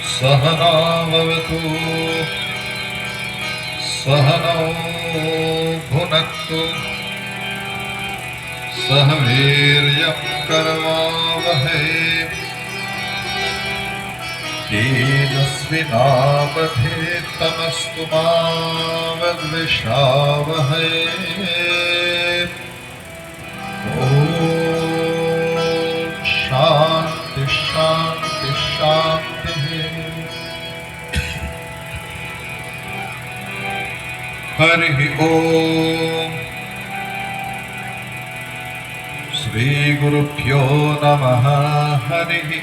सहना भवतु सहनौ भुनक्तु सह वीर्यं करवावहै तेजस्विनावधीतमस्तु मा विद्विषावहै ॐ शान्ति शान्ति शान्तिः। हरिः ॐ श्रीगुरुभ्यो नमः। हरिः ॐ।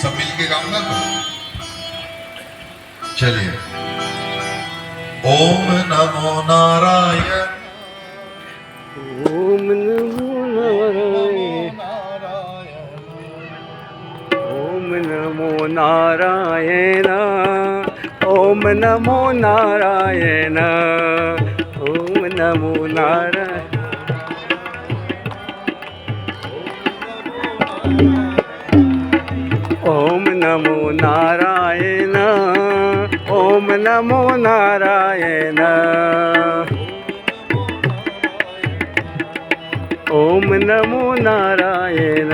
सब मिलके गाऊंगा तो चलिए। ओम नमो नारायण ओम नमो नारायण ओम नमो नारायण ओम नमो नारायण ओम नमो नारायण ओम नमो नारायण ओम नमो नारायण।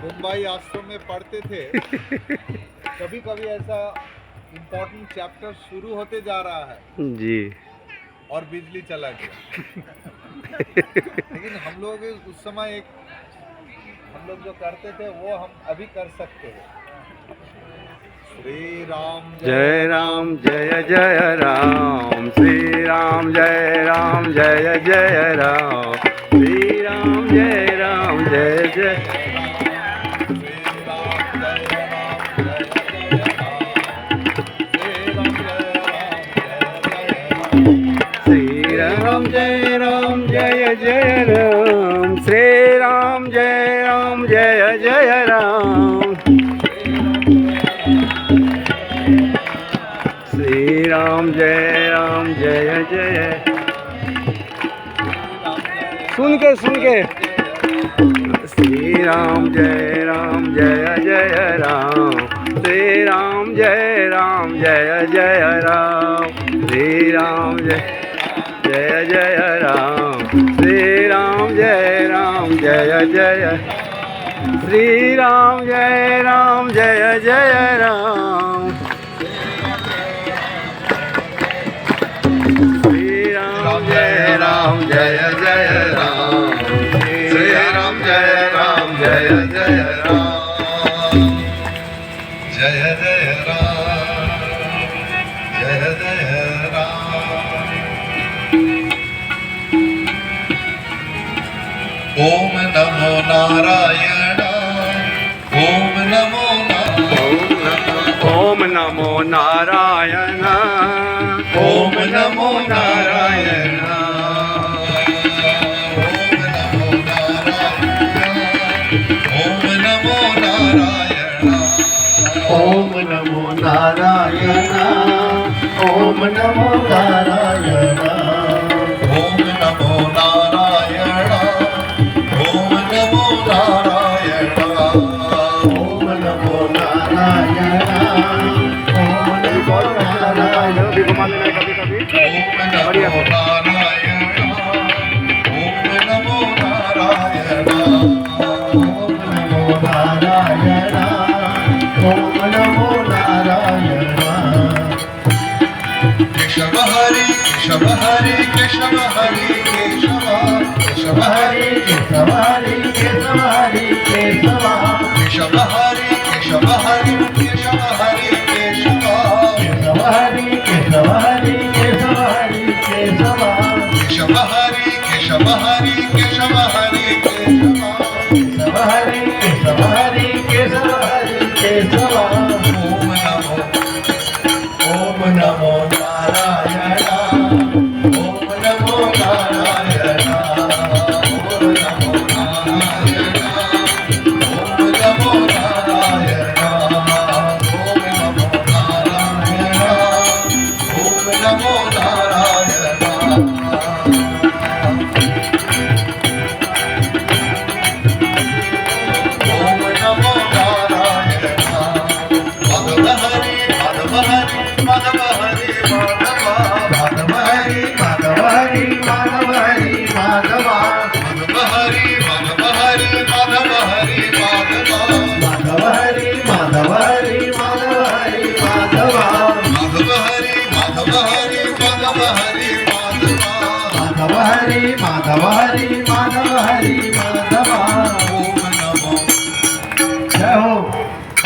मुंबई आश्रम में पढ़ते थे कभी कभी ऐसा इम्पोर्टेंट चैप्टर शुरू होते जा रहा है जी और बिजली चला गया लेकिन हम लोग उस समय हम लोग जो करते थे वो हम अभी कर सकते हैं। श्री राम जय राम जय जय राम श्री राम जय जय राम श्री राम जय जय श्री राम जय जय राम श्री राम जय जय राम श्री राम जय जय। सुन के श्री राम जय जय राम श्री राम जय जय राम श्री राम जय जय राम श्री राम जय जय श्री राम जय जय राम श्री राम जय जय राम श्री राम जय जय राम जय जय राम जय जय राम। ओम नमो नारायण ओम नमो ओम नमो नारायण ओम नमो नारायण ओम नमो नारायण ओम नमो नारायण ओम नमो नारायण ओम नमो नारायण ओम नमो नारायण ओम नमो नारायण ओम नमो नारायण कभी कभी ओम नमो नारायण ओम नमो नारायण ओम नमो नारायण ओम नमो नारायण केशव हरि केशव हरि केशव हरि केशव केशव हरि केशव हरि केशव हरि केशव केशव हरि केशव हरि केशव हरि केशव केशव हरि केशव हरि केशव हरि केशव केशव हरि केशव हरि केशव हरि केशव केशव हरि केशव हरि केशव हरि केशव ओम नमो नारायण माधव हरी माधवा माधव हरी माधव हरी माधव हरी माधवा ओम नमो जय हो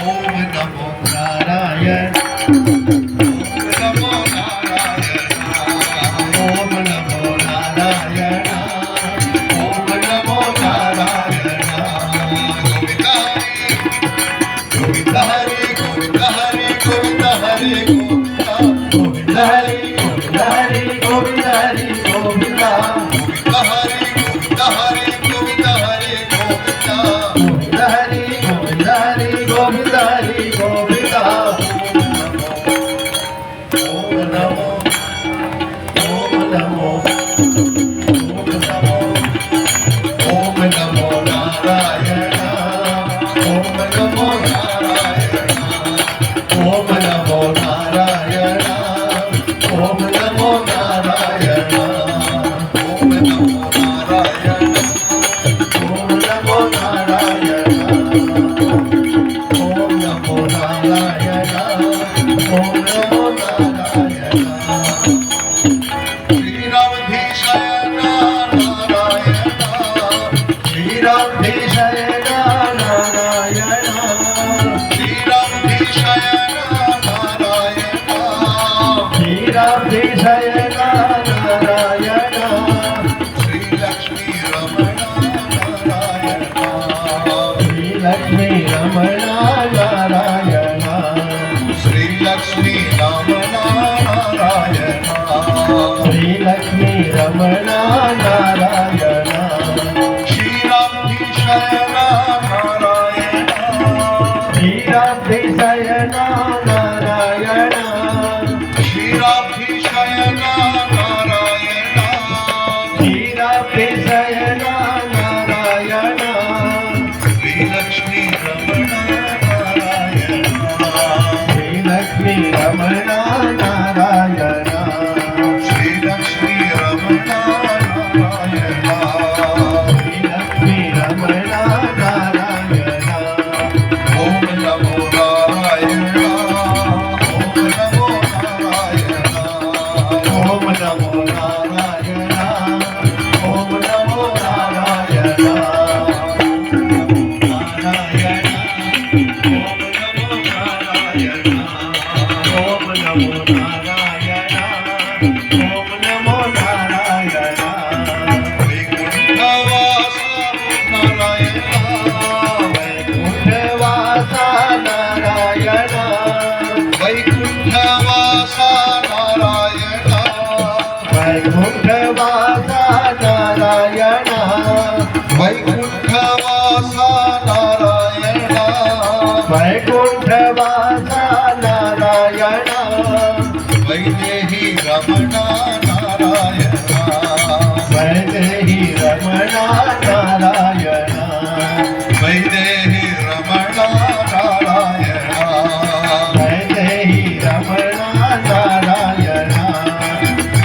ओम नमो नारायण नमो नारायण ओम नमो नारायण ओम नमो नारायण गोविंद हरि गोविंद हरि गोविंद हरि गोविंद हरि गोविंद गोविंद हरी गोविंद हरी गोविंद गोविंद हरि गोविंद हरि गोविंद हरि गोविंद हरी गोविंद हरी गोविंद ओम नमो ओम नमो ओम नमो नारायण ओम नमो नारायण ओम नमो नारायण ओम नमो नारायण ओम नमो नारायण ओम नमो नारायण ओम नमो नारायण ओम नमो नारायण श्रीरामधीशाय नारायण श्रीरामधीशाय नारायण श्रीरामधीशाय नारायण श्रीरामधीशाय नारायण श्रीलक्ष्मी रमण नारायण श्रीलक्ष्मी रमण नारायण श्रीलक्ष्मी रमण नारायण श्रीलक्ष्मी रमण नारायण श्रीरामधीशाय नारायण श्रीरामधीशाय नारायण श्रीरामधीशाय नारायण श्रीरामधीशाय नारायण श्रीलक्ष्मी रमण नारायण श्रीलक्ष्मी रमण नारायण श्रीलक्ष्मी रमण नारायण श्रीलक्ष्मी रमण नारायण ओम नमो नारायण ओम नमो नारायण ओम नमो नारायण ओम नमो नारायण नारायण ओम नमो नारायण ओम नमो नारायण वैकुंठवास नारायण वैकुंठवासा नारायण वैकुंठवास नारायण वैकुंठवासा नारायण वैकुंठवास नारायण वैकुंठवासा नारायण वैदेही रमण नारायण वैदेही रमण नारायण वैदेही रमण नारायण वैदेही रमण नारायण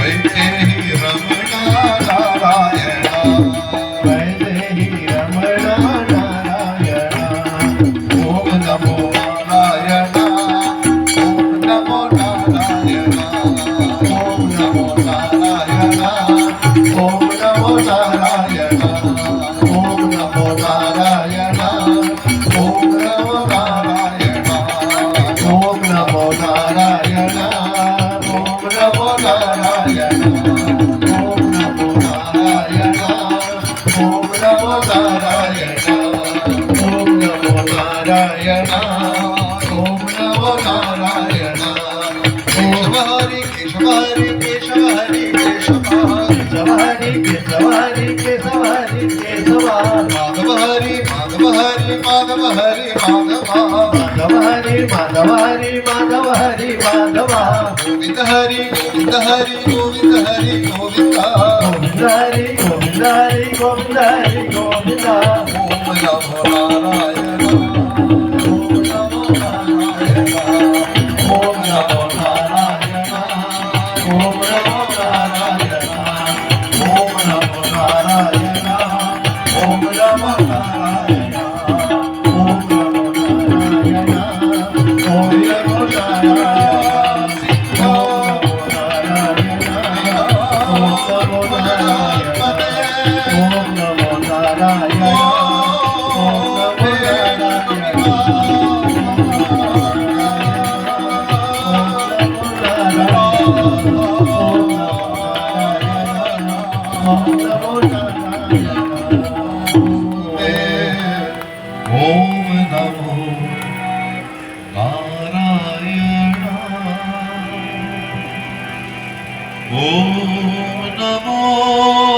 वैदेही रमण नारायण वैदेही रमण नारायण ओम नमो नारायण ओम नमो नारायण ओम नमो नारायण ओम नमो नारायण ओम नमो नारायण ओम नमो नारायण ओम नमो नारायण ओम नमो नारायण ओम नमो नारायण ओम नमो नारायण ओम नमो नारायण ओम नमो नारायण केशव हरि केशव हरि केशव हरि केशव केशवारी केशवारी केशवारी केशवा माधव हरि माधव हरि माधव हरि माधवा माधव हरी माधव हरी माधव हरी माधवा गोविंद हरि गोविंद हरि गोविंद हरि गोविंद गोविंद हरी गोविंद हरी गोविंद हरी गोविंद ओम नमो नारायण ओम नमो नारायण ओम नमो नारायण ओम नमो नारायण ओम नमो नारायण ओम नमो नारायण ओम नमो नारायण ओम नमो नारायण ओम नमो नारायण नमो नारायण ओम नमो नारायण ओम नमो